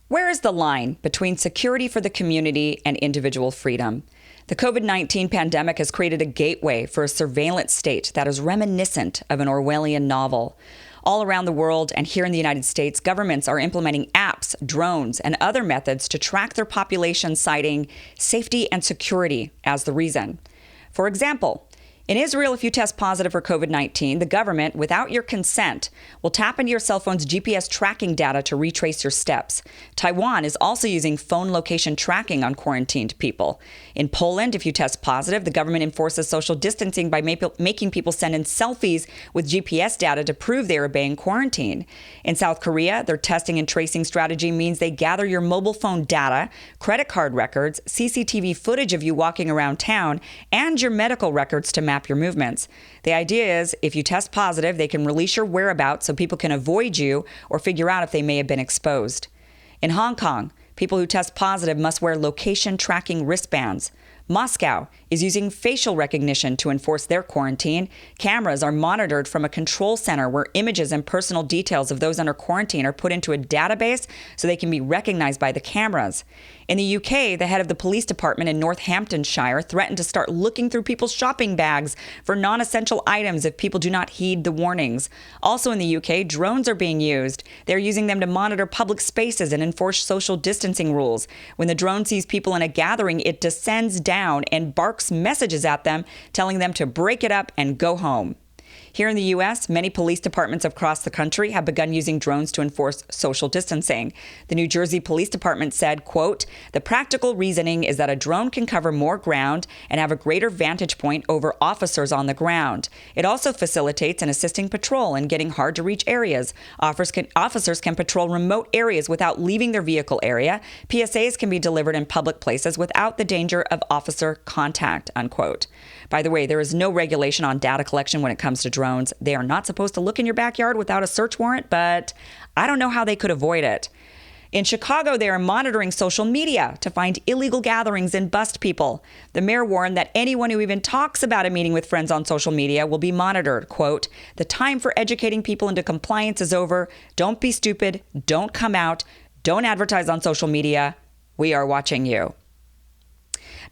Where is the line between security for the community and individual freedom? The COVID-19 pandemic has created a gateway for a surveillance state that is reminiscent of an Orwellian novel. All around the world and here in the United States, governments are implementing apps, drones, and other methods to track their population, citing safety and security as the reason. For example, in Israel, if you test positive for COVID-19, the government, without your consent, will tap into your cell phone's GPS tracking data to retrace your steps. Taiwan is also using phone location tracking on quarantined people. In Poland, if you test positive, the government enforces social distancing by making people send in selfies with GPS data to prove they are obeying quarantine. In South Korea, their testing and tracing strategy means they gather your mobile phone data, credit card records, CCTV footage of you walking around town, and your medical records to map your movements. The idea is if you test positive, they can release your whereabouts so people can avoid you or figure out if they may have been exposed. In Hong Kong, people who test positive must wear location tracking wristbands. Moscow is using facial recognition to enforce their quarantine. Cameras are monitored from a control center where images and personal details of those under quarantine are put into a database so they can be recognized by the cameras. In the UK, the head of the police department in Northamptonshire threatened to start looking through people's shopping bags for non-essential items if people do not heed the warnings. Also in the UK, drones are being used. They're using them to monitor public spaces and enforce social distancing rules. When the drone sees people in a gathering, it descends down and barks messages at them, telling them to break it up and go home. Here in the U.S., many police departments across the country have begun using drones to enforce social distancing. The New Jersey Police Department said, quote, "The practical reasoning is that a drone can cover more ground and have a greater vantage point over officers on the ground. It also facilitates an assisting patrol in getting hard-to-reach areas. Officers can patrol remote areas without leaving their vehicle area. PSAs can be delivered in public places without the danger of officer contact," unquote. By the way, there is no regulation on data collection when it comes to drones. They are not supposed to look in your backyard without a search warrant, but I don't know how they could avoid it. In Chicago, they are monitoring social media to find illegal gatherings and bust people. The mayor warned that anyone who even talks about a meeting with friends on social media will be monitored. Quote, "The time for educating people into compliance is over. Don't be stupid. Don't come out. Don't advertise on social media. We are watching you."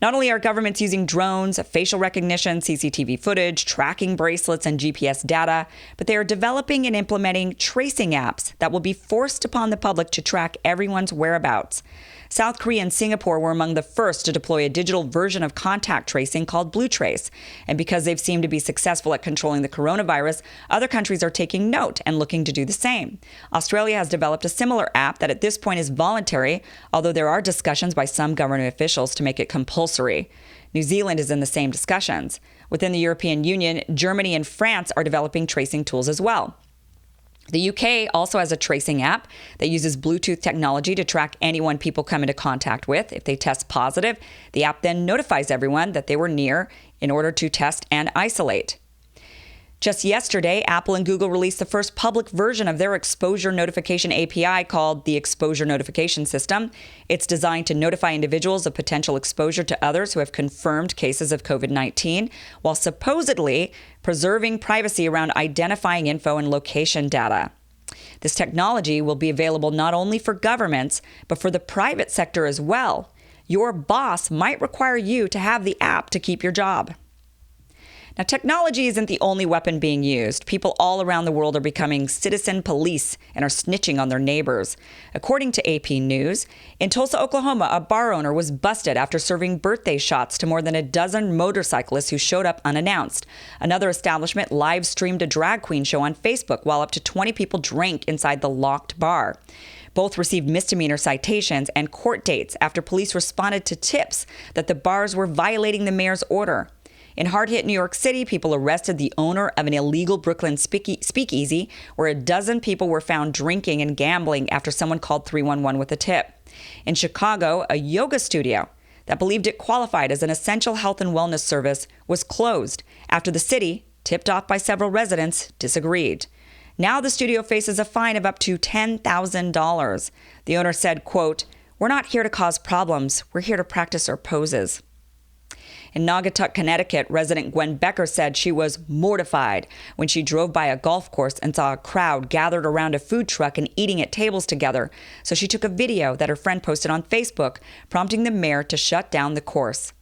Not only are governments using drones, facial recognition, CCTV footage, tracking bracelets, and GPS data, but they are developing and implementing tracing apps that will be forced upon the public to track everyone's whereabouts. South Korea and Singapore were among the first to deploy a digital version of contact tracing called BlueTrace. And because they've seemed to be successful at controlling the coronavirus, other countries are taking note and looking to do the same. Australia has developed a similar app that at this point is voluntary, although there are discussions by some government officials to make it compulsory. New Zealand is in the same discussions. Within the European Union, Germany and France are developing tracing tools as well. The UK also has a tracing app that uses Bluetooth technology to track anyone people come into contact with. If they test positive, the app then notifies everyone that they were near in order to test and isolate. Just yesterday, Apple and Google released the first public version of their exposure notification API called the Exposure Notification System. It's designed to notify individuals of potential exposure to others who have confirmed cases of COVID-19, while supposedly preserving privacy around identifying info and location data. This technology will be available not only for governments, but for the private sector as well. Your boss might require you to have the app to keep your job. Now, technology isn't the only weapon being used. People all around the world are becoming citizen police and are snitching on their neighbors. According to AP News, in Tulsa, Oklahoma, a bar owner was busted after serving birthday shots to more than a dozen motorcyclists who showed up unannounced. Another establishment live streamed a drag queen show on Facebook while up to 20 people drank inside the locked bar. Both received misdemeanor citations and court dates after police responded to tips that the bars were violating the mayor's order. In hard-hit New York City, people arrested the owner of an illegal Brooklyn speakeasy where a dozen people were found drinking and gambling after someone called 311 with a tip. In Chicago, a yoga studio that believed it qualified as an essential health and wellness service was closed after the city, tipped off by several residents, disagreed. Now the studio faces a fine of up to $10,000. The owner said, quote, "We're not here to cause problems. We're here to practice our poses." In Naugatuck, Connecticut, resident Gwen Becker said she was mortified when she drove by a golf course and saw a crowd gathered around a food truck and eating at tables together. So she took a video that her friend posted on Facebook, prompting the mayor to shut down the course.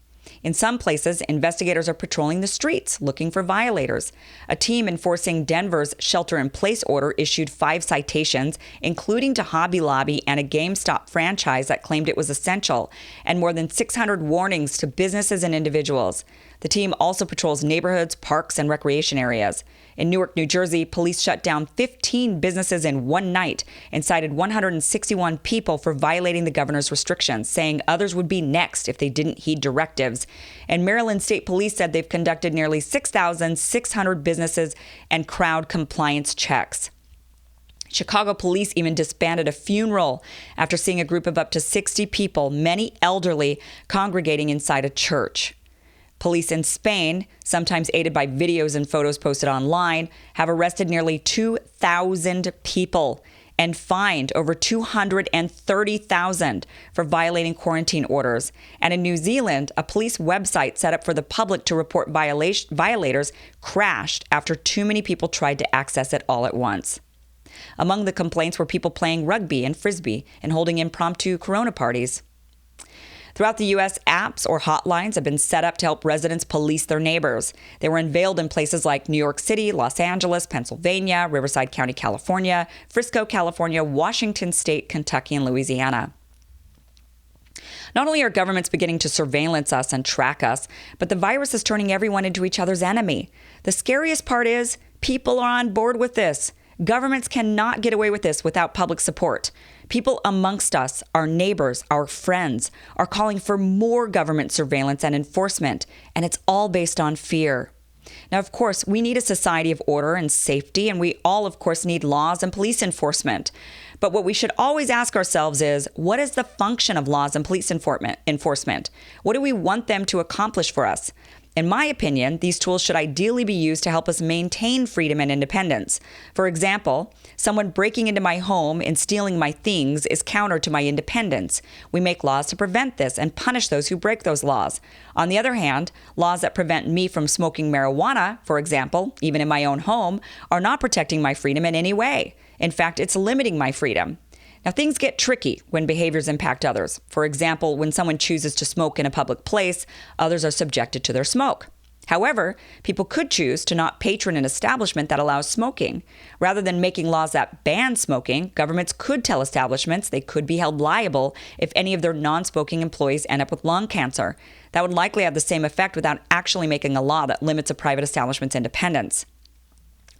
In some places, investigators are patrolling the streets looking for violators. A team enforcing Denver's shelter-in-place order issued 5 citations, including to Hobby Lobby and a GameStop franchise that claimed it was essential, and more than 600 warnings to businesses and individuals. The team also patrols neighborhoods, parks, and recreation areas. In Newark, New Jersey, police shut down 15 businesses in one night and cited 161 people for violating the governor's restrictions, saying others would be next if they didn't heed directives. And Maryland State Police said they've conducted nearly 6,600 businesses and crowd compliance checks. Chicago police even disbanded a funeral after seeing a group of up to 60 people, many elderly, congregating inside a church. Police in Spain, sometimes aided by videos and photos posted online, have arrested nearly 2,000 people and fined over 230,000 for violating quarantine orders. And in New Zealand, a police website set up for the public to report violators crashed after too many people tried to access it all at once. Among the complaints were people playing rugby and frisbee and holding impromptu corona parties. Throughout the U.S., apps or hotlines have been set up to help residents police their neighbors. They were unveiled in places like New York City, Los Angeles, Pennsylvania, Riverside County, California, Frisco, California, Washington State, Kentucky, and Louisiana. Not only are governments beginning to surveillance us and track us, but the virus is turning everyone into each other's enemy. The scariest part is people are on board with this. Governments cannot get away with this without public support. People amongst us, our neighbors, our friends, are calling for more government surveillance and enforcement, and it's all based on fear. Now, of course, we need a society of order and safety, and we all, of course, need laws and police enforcement. But what we should always ask ourselves is, what is the function of laws and police enforcement? What do we want them to accomplish for us? In my opinion, these tools should ideally be used to help us maintain freedom and independence. For example, someone breaking into my home and stealing my things is counter to my independence. We make laws to prevent this and punish those who break those laws. On the other hand, laws that prevent me from smoking marijuana, for example, even in my own home, are not protecting my freedom in any way. In fact, it's limiting my freedom. Now, things get tricky when behaviors impact others. For example, when someone chooses to smoke in a public place, others are subjected to their smoke. However, people could choose to not patron an establishment that allows smoking. Rather than making laws that ban smoking, governments could tell establishments they could be held liable if any of their non-smoking employees end up with lung cancer. That would likely have the same effect without actually making a law that limits a private establishment's independence.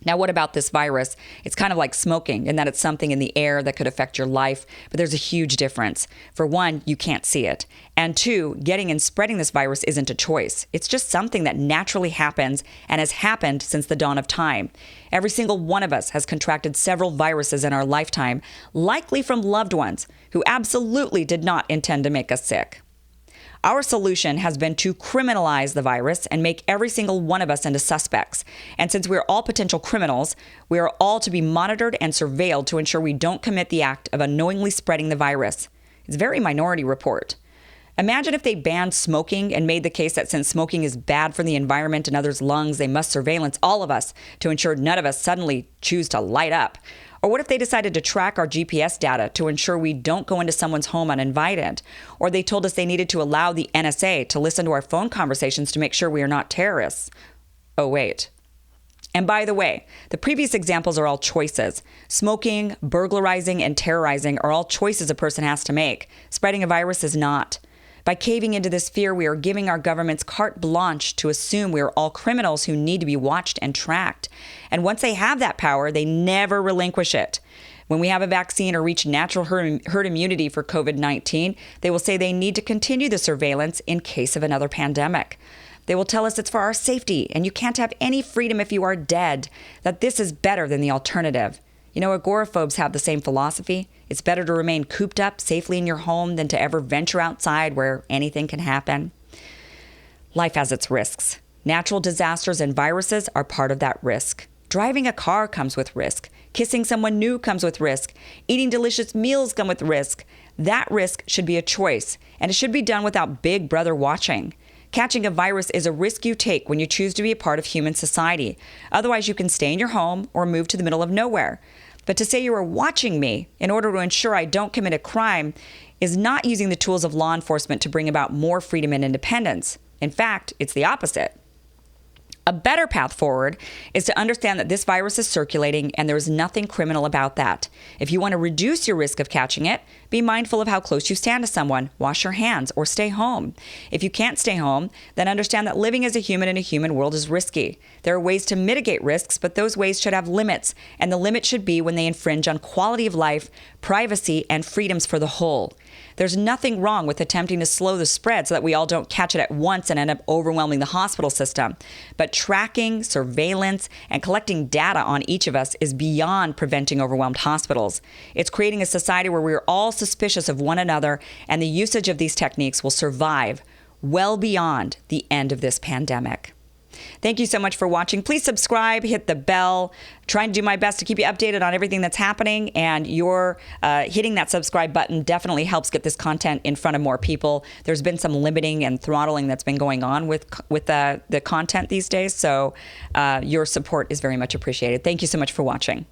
Now, what about this virus? It's kind of like smoking in that it's something in the air that could affect your life, but there's a huge difference. For one, you can't see it. And two, getting and spreading this virus isn't a choice. It's just something that naturally happens and has happened since the dawn of time. Every single one of us has contracted several viruses in our lifetime, likely from loved ones who absolutely did not intend to make us sick. Our solution has been to criminalize the virus and make every single one of us into suspects. And since we are all potential criminals, we are all to be monitored and surveilled to ensure we don't commit the act of unknowingly spreading the virus. It's very Minority Report. Imagine if they banned smoking and made the case that since smoking is bad for the environment and others' lungs, they must surveillance all of us to ensure none of us suddenly choose to light up. Or what if they decided to track our GPS data to ensure we don't go into someone's home uninvited? Or they told us they needed to allow the NSA to listen to our phone conversations to make sure we are not terrorists. Oh, wait. And by the way, the previous examples are all choices. Smoking, burglarizing, and terrorizing are all choices a person has to make. Spreading a virus is not. By caving into this fear, we are giving our governments carte blanche to assume we are all criminals who need to be watched and tracked. And once they have that power, they never relinquish it. When we have a vaccine or reach natural herd immunity for COVID-19, they will say they need to continue the surveillance in case of another pandemic. They will tell us it's for our safety and you can't have any freedom if you are dead, that this is better than the alternative. You know, agoraphobes have the same philosophy. It's better to remain cooped up safely in your home than to ever venture outside where anything can happen. Life has its risks. Natural disasters and viruses are part of that risk. Driving a car comes with risk. Kissing someone new comes with risk. Eating delicious meals come with risk. That risk should be a choice, and it should be done without Big Brother watching. Catching a virus is a risk you take when you choose to be a part of human society. Otherwise, you can stay in your home or move to the middle of nowhere. But to say you are watching me in order to ensure I don't commit a crime is not using the tools of law enforcement to bring about more freedom and independence. In fact, it's the opposite. A better path forward is to understand that this virus is circulating and there is nothing criminal about that. If you want to reduce your risk of catching it, be mindful of how close you stand to someone, wash your hands, or stay home. If you can't stay home, then understand that living as a human in a human world is risky. There are ways to mitigate risks, but those ways should have limits, and the limit should be when they infringe on quality of life, privacy, and freedoms for the whole. There's nothing wrong with attempting to slow the spread so that we all don't catch it at once and end up overwhelming the hospital system. But tracking, surveillance, and collecting data on each of us is beyond preventing overwhelmed hospitals. It's creating a society where we're all suspicious of one another, and the usage of these techniques will survive well beyond the end of this pandemic. Thank you so much for watching. Please subscribe, hit the bell. Trying to do my best to keep you updated on everything that's happening, and your hitting that subscribe button definitely helps get this content in front of more people. There's been some limiting and throttling that's been going on with the content these days, so your support is very much appreciated. Thank you so much for watching.